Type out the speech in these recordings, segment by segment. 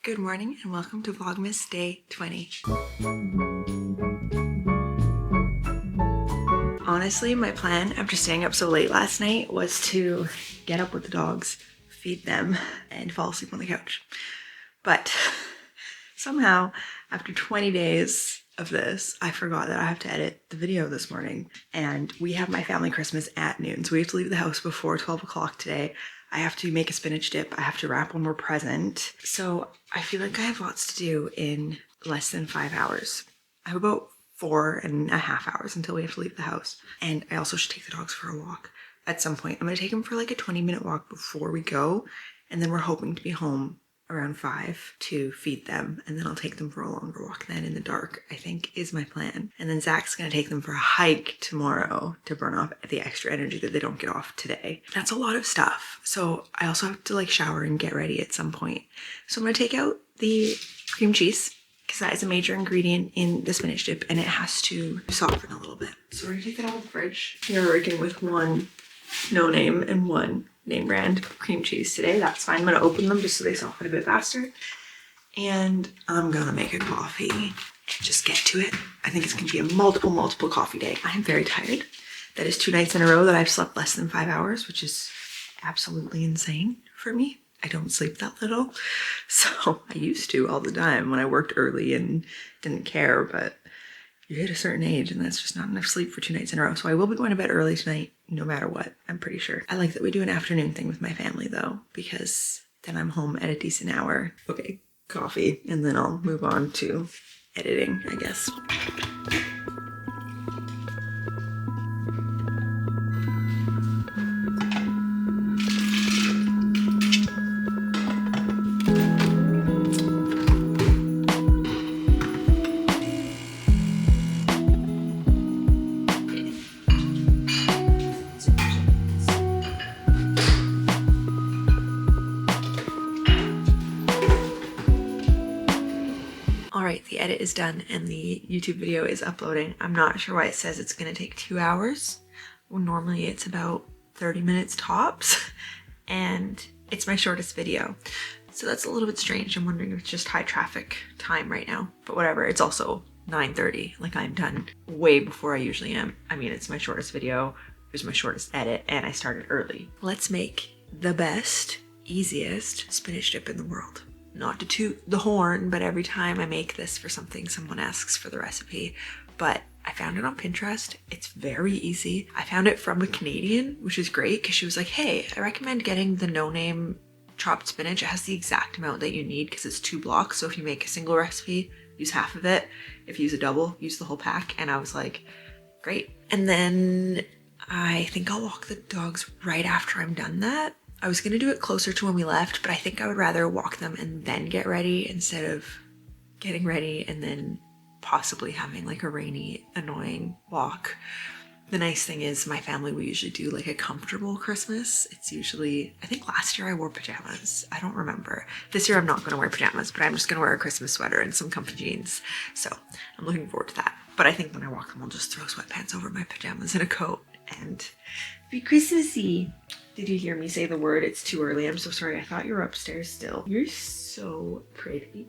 Good morning and welcome to Vlogmas Day 20. Honestly, my plan after staying up so late last night was to get up with the dogs, feed them, and fall asleep on the couch. But somehow, after 20 days of this, I forgot that I have to edit the video this morning. And we have my family Christmas at noon, so we have to leave the house before 12 o'clock today. I have to make a spinach dip. I have to wrap one more present. So I feel like I have lots to do in less than 5 hours. I have about 4.5 hours until we have to leave the house. And I also should take the dogs for a walk at some point. I'm gonna take them for like a 20-minute walk before we go. And then we're hoping to be home around 5 to feed them. And then I'll take them for a longer walk then in the dark, I think is my plan. And then Zach's gonna take them for a hike tomorrow to burn off the extra energy that they don't get off today. That's a lot of stuff. So I also have to like shower and get ready at some point. So I'm gonna take out the cream cheese because that is a major ingredient in the spinach dip and it has to soften a little bit. So we're gonna take that out of the fridge. We're working with one no name and one name brand cream cheese today. That's fine. I'm gonna open them just so they soften a bit faster. And I'm gonna make a coffee. Just get to it. I think it's gonna be a multiple coffee day. I am very tired. That is 2 nights in a row that I've slept less than 5 hours, which is absolutely insane for me. I don't sleep that little. So I used to all the time when I worked early and didn't care, but you hit a certain age and that's just not enough sleep for 2 nights in a row. So I will be going to bed early tonight, no matter what, I'm pretty sure. I like that we do an afternoon thing with my family though, because then I'm home at a decent hour. Okay, coffee, and then I'll move on to editing, I guess. Alright, the edit is done and the YouTube video is uploading. I'm not sure why it says it's gonna take 2 hours. Well, normally it's about 30 minutes tops, and it's my shortest video. So that's a little bit strange. I'm wondering if it's just high traffic time right now, but whatever. It's also 9:30, like I'm done way before I usually am. I mean, it's my shortest video, it was my shortest edit, and I started early. Let's make the best, easiest spinach dip in the world. Not to toot the horn, but every time I make this for something, someone asks for the recipe. But I found it on Pinterest. It's very easy. I found it from a Canadian, which is great because she was like, hey, I recommend getting the no-name chopped spinach. It has the exact amount that you need because it's 2 blocks. So if you make a single recipe, use half of it. If you use a double, use the whole pack. And I was like, great. And then I think I'll walk the dogs right after I'm done that. I was gonna do it closer to when we left, but I think I would rather walk them and then get ready instead of getting ready and then possibly having like a rainy, annoying walk. The nice thing is my family, we usually do like a comfortable Christmas. It's usually, I think last year I wore pajamas. I don't remember. This year I'm not gonna wear pajamas, but I'm just gonna wear a Christmas sweater and some comfy jeans. So I'm looking forward to that. But I think when I walk them, I'll just throw sweatpants over my pajamas and a coat and be Christmassy. Did you hear me say the word? It's too early. I'm so sorry. I thought you were upstairs still. You're so pretty.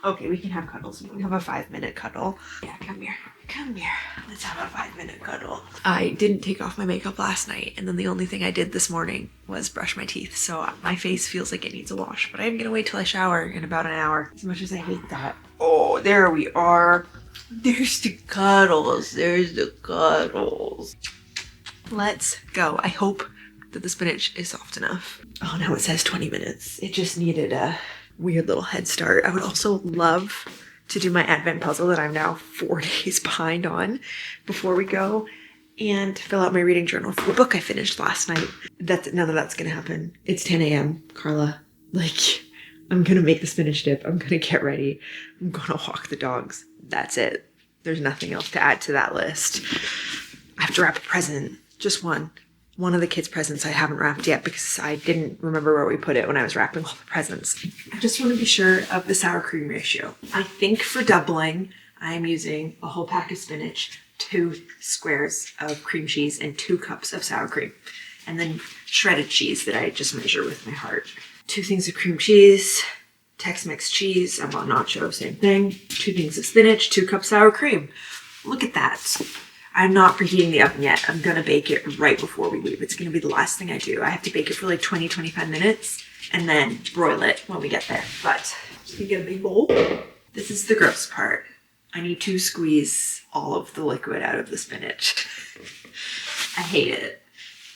Okay, we can have cuddles. We can have a 5-minute cuddle. Yeah, come here. Come here. Let's have a 5-minute cuddle. I didn't take off my makeup last night, and then the only thing I did this morning was brush my teeth. So my face feels like it needs a wash, but I'm gonna wait till I shower in about an hour. As much as I hate that. Oh, there we are. There's the cuddles. There's the cuddles. Let's go. I hope that the spinach is soft enough. Oh, now it says 20 minutes. It just needed a weird little head start. I would also love to do my Advent puzzle that I'm now 4 days behind on before we go, and fill out my reading journal for the book I finished last night. None of that's gonna happen. It's 10 a.m., Carla. Like, I'm gonna make the spinach dip. I'm gonna get ready. I'm gonna walk the dogs. That's it. There's nothing else to add to that list. I have to wrap a present. Just one. One of the kids' presents I haven't wrapped yet because I didn't remember where we put it when I was wrapping all the presents. I just want to be sure of the sour cream ratio. I think for doubling, I'm using a whole pack of spinach, 2 squares of cream cheese, and 2 cups of sour cream. And then shredded cheese that I just measure with my heart. 2 things of cream cheese, Tex-Mex cheese. I bought nacho, same thing. 2 things of spinach, 2 cups sour cream. Look at that. I'm not preheating the oven yet. I'm gonna bake it right before we leave. It's gonna be the last thing I do. I have to bake it for like 20-25 minutes and then broil it when we get there. But just gonna get a big bowl. This is the gross part. I need to squeeze all of the liquid out of the spinach. I hate it.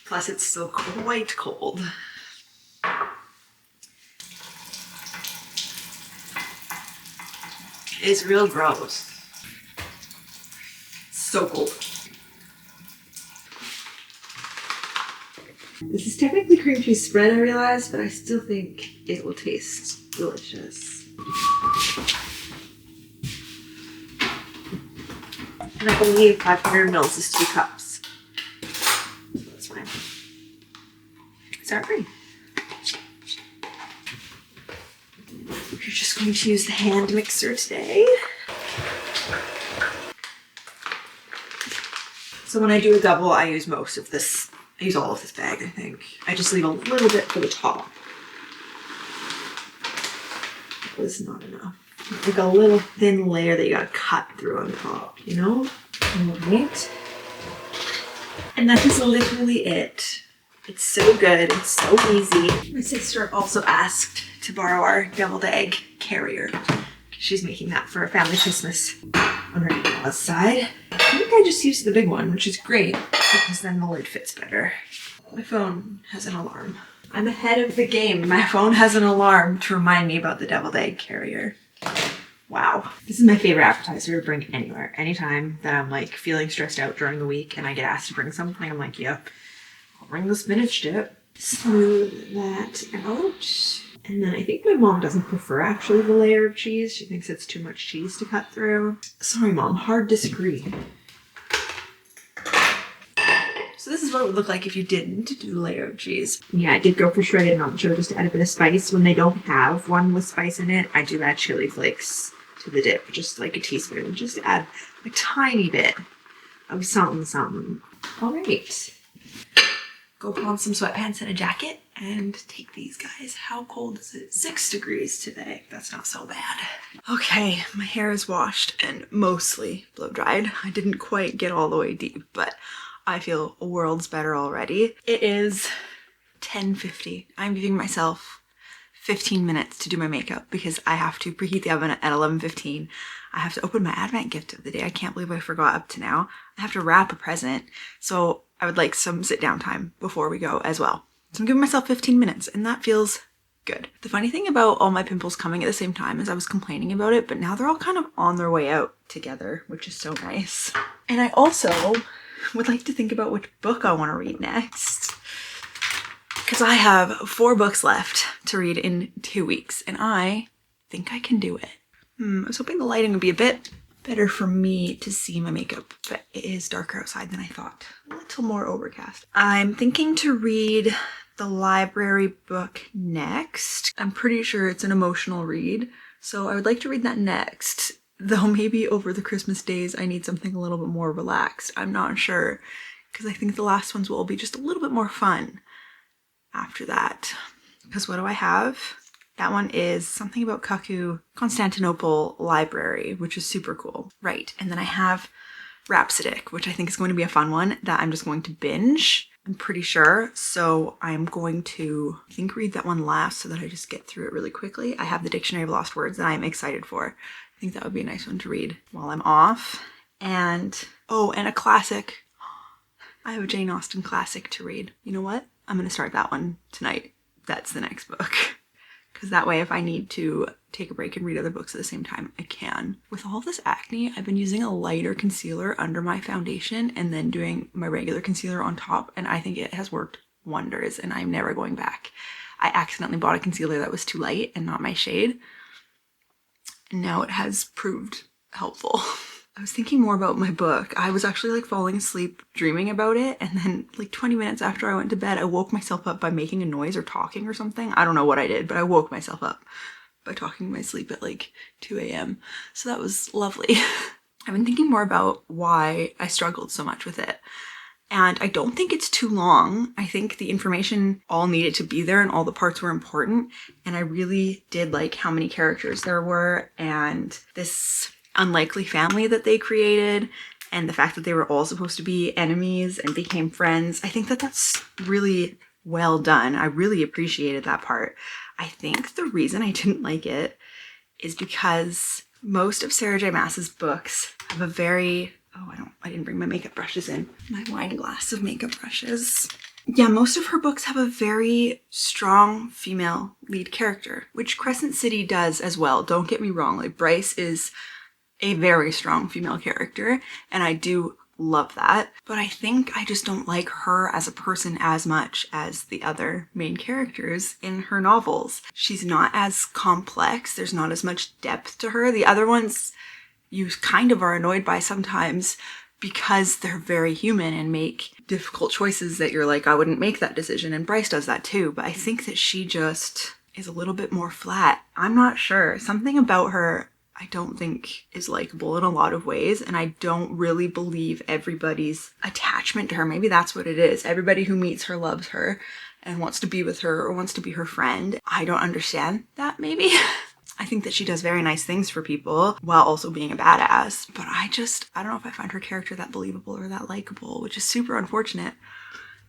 Plus it's still quite cold. It's real gross. So cold. This is technically cream cheese spread, I realize, but I still think it will taste delicious. And I believe 500 mils is 2 cups. So that's fine. Sour cream. We're just going to use the hand mixer today. So when I do a double, I use most of this. I use all of this bag, I think. I just leave a little bit for the top. That was not enough. Like a little thin layer that you gotta cut through on top, you know? Alright. And that is literally it. It's so good, it's so easy. My sister also asked to borrow our deviled egg carrier. She's making that for a family Christmas on her in-laws side. I think I just used the big one, which is great because then the lid fits better. My phone has an alarm. I'm ahead of the game. My phone has an alarm to remind me about the deviled egg carrier. Wow. This is my favorite appetizer to bring anywhere. Anytime that I'm like feeling stressed out during the week and I get asked to bring something, I'm like, yep, I'll bring the spinach dip. Smooth that out. And then I think my mom doesn't prefer actually the layer of cheese. She thinks it's too much cheese to cut through. Sorry, Mom, hard disagree. So this is what it would look like if you didn't do the layer of cheese. Yeah, I did go for shredded nacho just to add a bit of spice. When they don't have one with spice in it, I do add chili flakes to the dip, just like a teaspoon. Just to add a tiny bit of something. All right. Go put on some sweatpants and a jacket and take these guys. How cold is it? 6 degrees today. That's not so bad. Okay, my hair is washed and mostly blow dried. I didn't quite get all the way deep, but I feel worlds better already. It is 10:50. I'm giving myself 15 minutes to do my makeup because I have to preheat the oven at 11:15. I have to open my Advent gift of the day. I can't believe I forgot up to now. I have to wrap a present. So I would like some sit down time before we go as well. So I'm giving myself 15 minutes and that feels good. The funny thing about all my pimples coming at the same time is I was complaining about it, but now they're all kind of on their way out together, which is so nice. And I also would like to think about which book I want to read next. Because I have 4 books left to read in 2 weeks and I think I can do it. I was hoping the lighting would be a bit better for me to see my makeup, but it is darker outside than I thought. A little more overcast. I'm thinking to read the library book next. I'm pretty sure it's an emotional read, so I would like to read that next. Though maybe over the Christmas days I need something a little bit more relaxed. I'm not sure, because I think the last ones will be just a little bit more fun after that. Because what do I have? That one is something about Kaku Constantinople Library, which is super cool. Right, and then I have Rhapsodic, which I think is going to be a fun one that I'm just going to binge, I'm pretty sure. So I'm going to, I think, read that one last so that I just get through it really quickly. I have the Dictionary of Lost Words that I'm excited for. I think that would be a nice one to read while I'm off. And, oh, and a classic. I have a Jane Austen classic to read. You know what? I'm going to start that one tonight. That's the next book. Because that way, if I need to take a break and read other books at the same time, I can. With all this acne, I've been using a lighter concealer under my foundation and then doing my regular concealer on top, and I think it has worked wonders, and I'm never going back. I accidentally bought a concealer that was too light and not my shade, and now it has proved helpful. I was thinking more about my book. I was actually like falling asleep dreaming about it, and then like 20 minutes after I went to bed, I woke myself up by making a noise or talking or something. I don't know what I did, but I woke myself up by talking in my sleep at like 2 a.m. So that was lovely. I've been thinking more about why I struggled so much with it. And I don't think it's too long. I think the information all needed to be there and all the parts were important. And I really did like how many characters there were and this unlikely family that they created and the fact that they were all supposed to be enemies and became friends. I think that that's really well done. I really appreciated that part. I think the reason I didn't like it is because most of Sarah J Maas's books have a very, I didn't bring my makeup brushes in. My wine glass of makeup brushes. Yeah, most of her books have a very strong female lead character, which Crescent City does as well. Don't get me wrong, like Bryce is a very strong female character, and I do love that. But I think I just don't like her as a person as much as the other main characters in her novels. She's not as complex, there's not as much depth to her. The other ones you kind of are annoyed by sometimes because they're very human and make difficult choices that you're like, I wouldn't make that decision, and Bryce does that too. But I think that she just is a little bit more flat. I'm not sure. Something about her I don't think is likable in a lot of ways, and I don't really believe everybody's attachment to her. Maybe that's what it is. Everybody who meets her loves her and wants to be with her or wants to be her friend. I don't understand that, maybe. I think that she does very nice things for people while also being a badass, but I don't know if I find her character that believable or that likable, which is super unfortunate.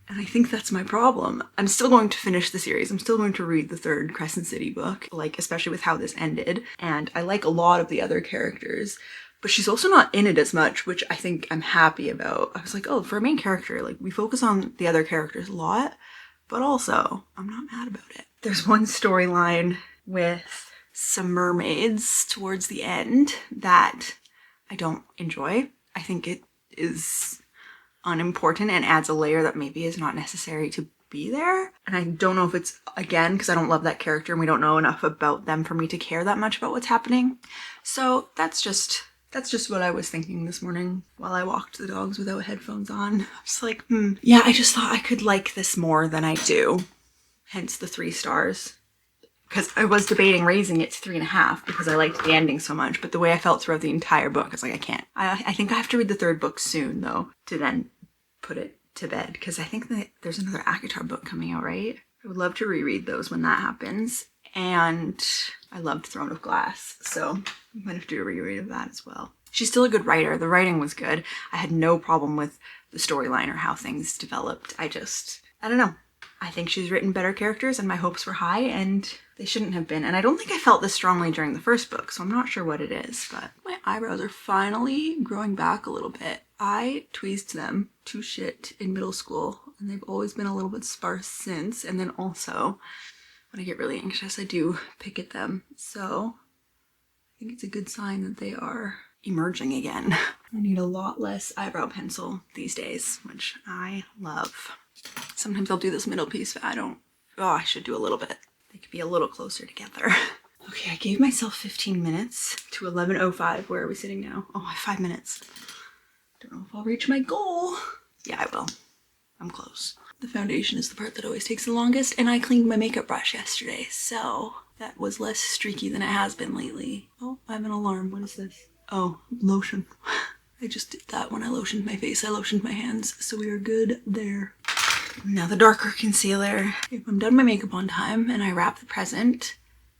And I think that's my problem. I'm still going to finish the series. I'm still going to read the third Crescent City book, like especially with how this ended. And I like a lot of the other characters, but she's also not in it as much, which I think I'm happy about. I was like, oh, for a main character, like we focus on the other characters a lot, but also I'm not mad about it. There's one storyline with some mermaids towards the end that I don't enjoy. I think it is unimportant and adds a layer that maybe is not necessary to be there. And I don't know if it's, again, because I don't love that character and we don't know enough about them for me to care that much about what's happening. So that's just what I was thinking this morning while I walked the dogs without headphones on. I was like, yeah, I just thought I could like this more than I do. Hence the 3 stars. Because I was debating raising it to 3.5 because I liked the ending so much, but the way I felt throughout the entire book, I was like, I can't. I think I have to read the 3rd book soon, though, to then put it to bed, because I think that there's another ACOTAR book coming out, right? I would love to reread those when that happens, and I loved Throne of Glass, so I might have to do a reread of that as well. She's still a good writer. The writing was good. I had no problem with the storyline or how things developed. I don't know. I think she's written better characters and my hopes were high and they shouldn't have been. And I don't think I felt this strongly during the first book, so I'm not sure what it is, but my eyebrows are finally growing back a little bit. I tweezed them to shit in middle school and they've always been a little bit sparse since. And then also when I get really anxious, I do pick at them. So I think it's a good sign that they are emerging again. I need a lot less eyebrow pencil these days, which I love. Sometimes I'll do this middle piece, but I should do a little bit. They could be a little closer together. Okay, I gave myself 15 minutes to 11:05. Where are we sitting now? Oh, I have 5 minutes. Don't know if I'll reach my goal. Yeah, I will. I'm close. The foundation is the part that always takes the longest, and I cleaned my makeup brush yesterday, so that was less streaky than it has been lately. Oh, I have an alarm. What is this? Oh, lotion. I just did that when I lotioned my face. I lotioned my hands, so we are good there. Now the darker concealer. If I'm done my makeup on time and I wrap the present,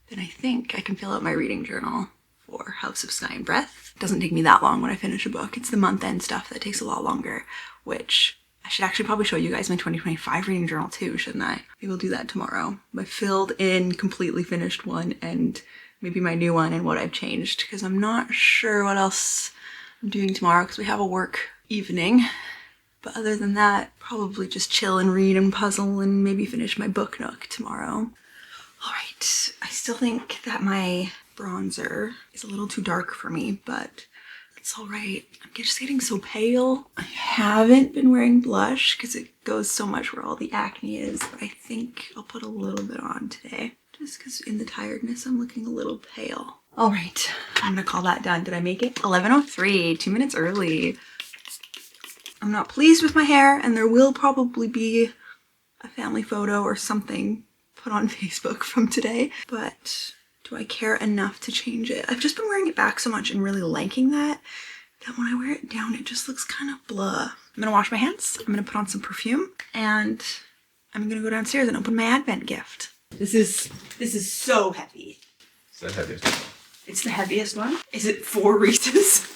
then I think I can fill out my reading journal for House of Sky and Breath. It doesn't take me that long when I finish a book. It's the month-end stuff that takes a lot longer, which I should actually probably show you guys my 2025 reading journal too, shouldn't I? Maybe we'll do that tomorrow. My filled in, completely finished one and maybe my new one and what I've changed, because I'm not sure what else I'm doing tomorrow because we have a work evening. But other than that, probably just chill and read and puzzle and maybe finish my book nook tomorrow. All right, I still think that my bronzer is a little too dark for me, but it's all right. I'm just getting so pale. I haven't been wearing blush because it goes so much where all the acne is, but I think I'll put a little bit on today just because in the tiredness, I'm looking a little pale. All right, I'm gonna call that done. Did I make it? 11:03, 2 minutes early. I'm not pleased with my hair and there will probably be a family photo or something put on Facebook from today, but do I care enough to change it? I've just been wearing it back so much and really liking that that when I wear it down, it just looks kind of blah. I'm gonna wash my hands. I'm gonna put on some perfume and I'm gonna go downstairs and open my Advent gift. This is so heavy. It's the heaviest one. It's the heaviest one? Is it 4 Reese's?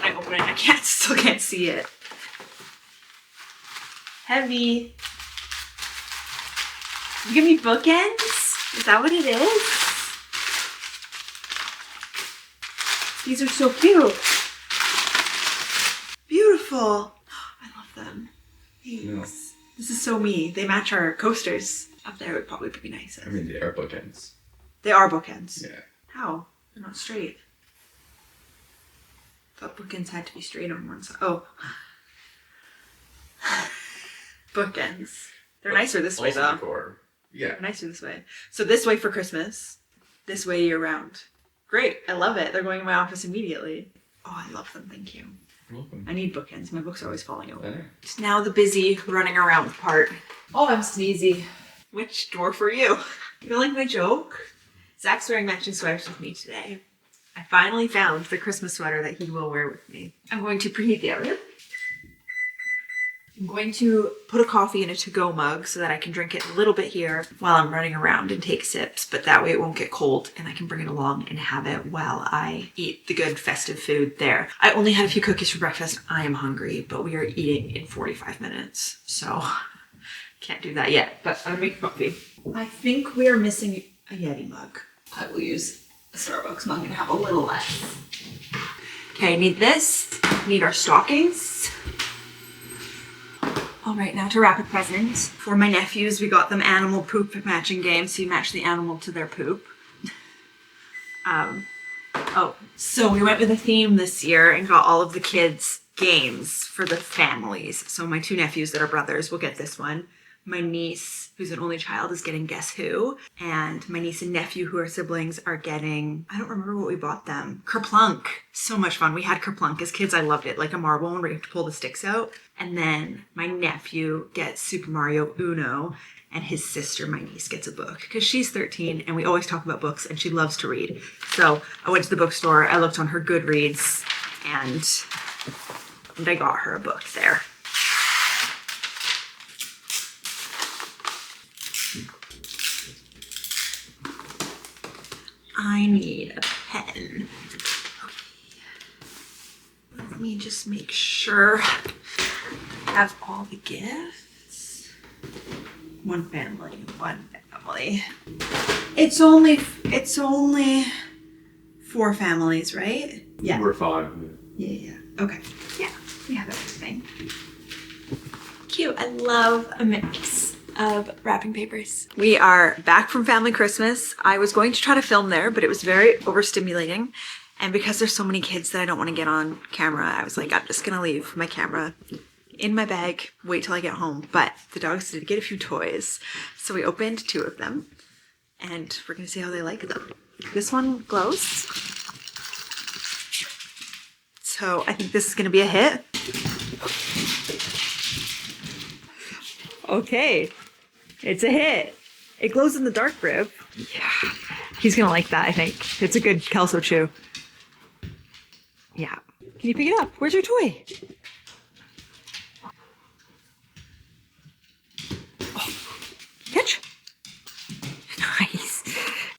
I open it, I still can't see it. Heavy. You give me bookends? Is that what it is? These are so cute. Beautiful. I love them. Thanks. No. This is so me. They match our coasters. Up there would probably be nicer. I mean, they are bookends. They are bookends. Yeah. How? They're not straight. Thought bookends had to be straight on one side. Oh. Bookends. They're nicer this way though. Decor. Yeah. They're nicer this way. So this way for Christmas. This way year round. Great. I love it. They're going in my office immediately. Oh, I love them. Thank you. You're welcome. I need bookends. My books are always falling over. Yeah. It's now the busy running around part. Oh, I'm sneezy. Which door for you? You don't like my joke? Zach's wearing matching sweaters with me today. I finally found the Christmas sweater that he will wear with me. I'm going to preheat the oven. I'm going to put a coffee in a to-go mug so that I can drink it a little bit here while I'm running around and take sips, but that way it won't get cold and I can bring it along and have it while I eat the good festive food there. I only had a few cookies for breakfast. I am hungry, but we are eating in 45 minutes, so can't do that yet, but I'm gonna make coffee. I think we are missing a Yeti mug. I will use a Starbucks mug and have a little less. Okay, I need this, need our stockings. All right, now to wrap a present. For my nephews, we got them animal poop matching games, so you match the animal to their poop. So we went with a theme this year and got all of the kids games for the families. So my 2 nephews that are brothers will get this one. My niece, who's an only child, is getting Guess Who. And my niece and nephew, who are siblings, are getting, I don't remember what we bought them. Kerplunk. So much fun. We had Kerplunk as kids. I loved it. Like a marble one where you have to pull the sticks out. And then my nephew gets Super Mario Uno. And his sister, my niece, gets a book. Because she's 13 and we always talk about books and she loves to read. So I went to the bookstore. I looked on her Goodreads and I got her a book there. I need a pen. Okay. Let me just make sure I have all the gifts. One family. It's only 4 families, right? Yeah. We're 5. Yeah. Okay. Yeah. We have everything. Cute. I love a mix of wrapping papers. We are back from family Christmas. I was going to try to film there, but it was very overstimulating. And because there's so many kids that I don't want to get on camera, I was like, I'm just gonna leave my camera in my bag, wait till I get home. But the dogs did get a few toys. So we opened 2 of them and we're gonna see how they like them. This one glows. So I think this is gonna be a hit. Okay. It's a hit. It glows in the dark, Rib. Yeah. He's gonna like that, I think. It's a good Kelso chew. Yeah. Can you pick it up? Where's your toy? Oh. Catch. Nice.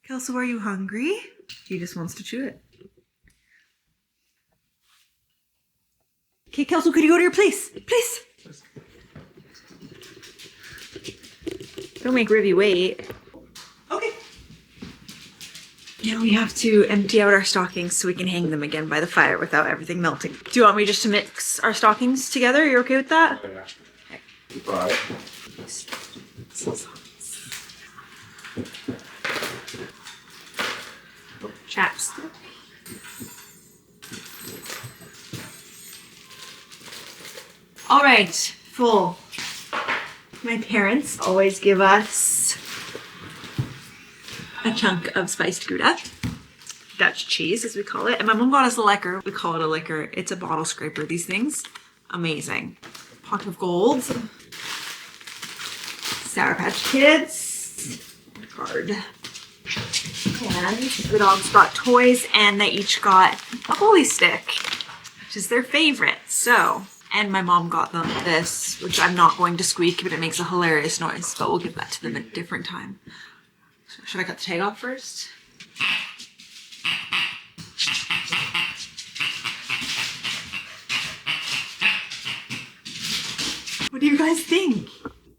Kelso, are you hungry? He just wants to chew it. Okay, Kelso, could you go to your place? Please. Don't make Ribby wait. Okay. Now we have to empty out our stockings so we can hang them again by the fire without everything melting. Do you want me just to mix our stockings together? You're okay with that? Oh, yeah. Goodbye. Chaps. All right, full. My parents always give us a chunk of spiced Gouda. Dutch cheese, as we call it. And my mom got us a liquor. We call it a liquor. It's a bottle scraper. These things, amazing. Pot of Gold. Sour Patch Kids. card. And the dogs got toys and they each got a holy stick, which is their favorite. So, and my mom got them this, which I'm not going to squeak, but it makes a hilarious noise, but we'll give that to them at a different time. So should I cut the tag off first? What do you guys think?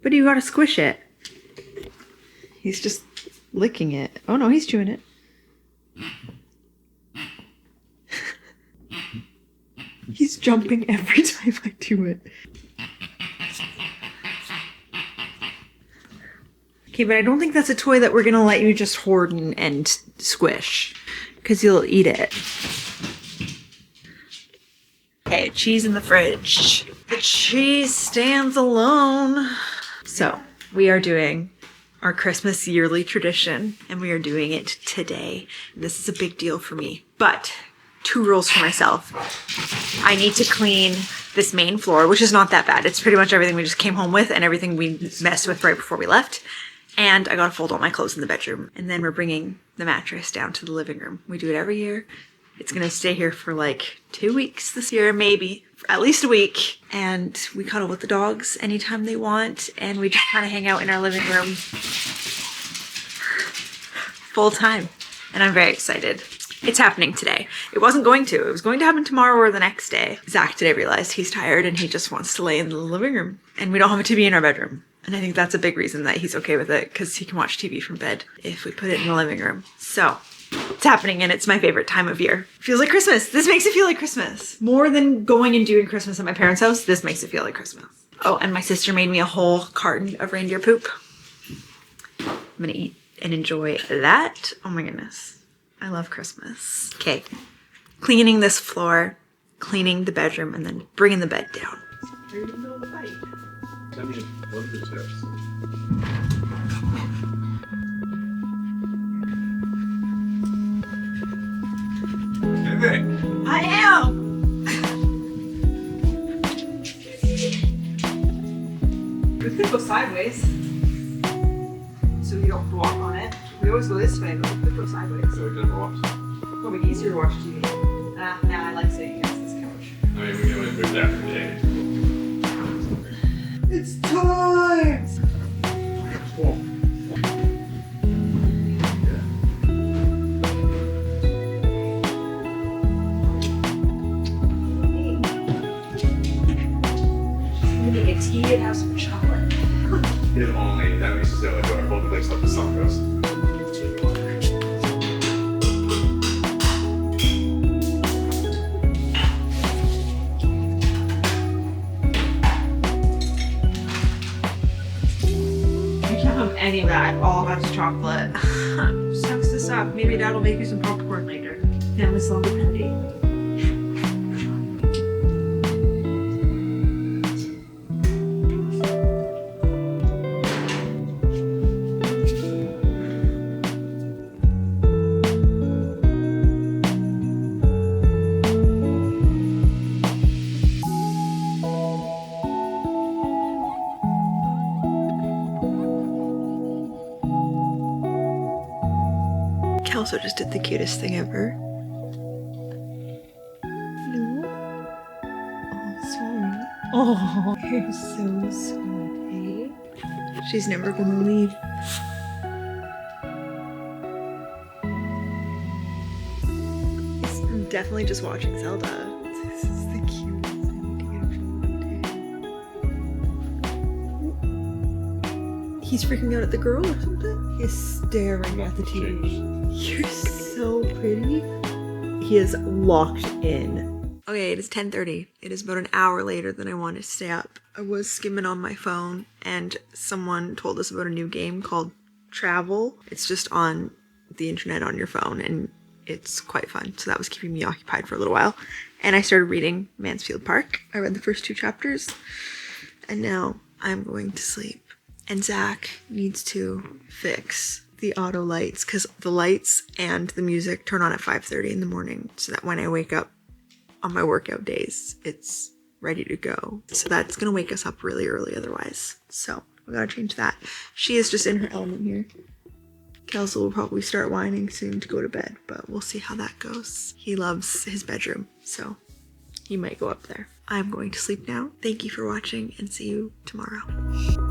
But you gotta squish it. He's just licking it. Oh no, he's chewing it. He's jumping every time I do it. Okay, but I don't think that's a toy that we're gonna let you just hoard and squish, because you'll eat it. Okay, cheese in the fridge. The cheese stands alone. So, we are doing our Christmas yearly tradition, and we are doing it today. This is a big deal for me, but 2 rules for myself. I need to clean this main floor, which is not that bad. It's pretty much everything we just came home with and everything we messed with right before we left. And I gotta fold all my clothes in the bedroom. And then we're bringing the mattress down to the living room. We do it every year. It's gonna stay here for like 2 weeks this year, maybe. At least a week. And we cuddle with the dogs anytime they want. And we just kind of hang out in our living room full time. And I'm very excited. It's happening today. It wasn't going to. It was going to happen tomorrow or the next day. Zach today realized he's tired and he just wants to lay in the living room. And we don't have a TV in our bedroom. And I think that's a big reason that he's okay with it, because he can watch TV from bed if we put it in the living room. So it's happening and it's my favorite time of year. Feels like Christmas. This makes it feel like Christmas. More than going and doing Christmas at my parents' house, this makes it feel like Christmas. Oh, and my sister made me a whole carton of reindeer poop. I'm gonna eat and enjoy that. Oh my goodness. I love Christmas. Okay, cleaning this floor, cleaning the bedroom, and then bringing the bed down. I am! We could go sideways, so you don't have to walk on it. We always go this way, but we could go sideways. So we didn't watch. It'll be easier to watch TV. Now I like sitting against this couch. I mean, we can only do that for days. It's time! Cool. Make a tea and have some chocolate. If only. That makes it so adorable. The place like the sun goes. Any of that, all that's chocolate. Sucks this up. Maybe Dad'll make you some popcorn later. Family slumber party. Also just did the cutest thing ever. No. Oh, sorry. Oh, you're so sweet. She's never gonna leave. I'm definitely just watching Zelda. This is the cutest and beautiful. He's freaking out at the girl or something? He's staring at the TV. You're so pretty. He is locked in. Okay, it is 10:30. It is about an hour later than I wanted to stay up. I was skimming on my phone and someone told us about a new game called Travel. It's just on the internet on your phone and it's quite fun. So that was keeping me occupied for a little while. And I started reading Mansfield Park. I read the first 2 chapters and now I'm going to sleep. And Zach needs to fix the auto lights because the lights and the music turn on at 5:30 in the morning so that when I wake up on my workout days, it's ready to go. So that's gonna wake us up really early otherwise. So I gotta change that. She is just in her element here. Kelso will probably start whining soon to go to bed, but we'll see how that goes. He loves his bedroom, so he might go up there. I'm going to sleep now. Thank you for watching and see you tomorrow.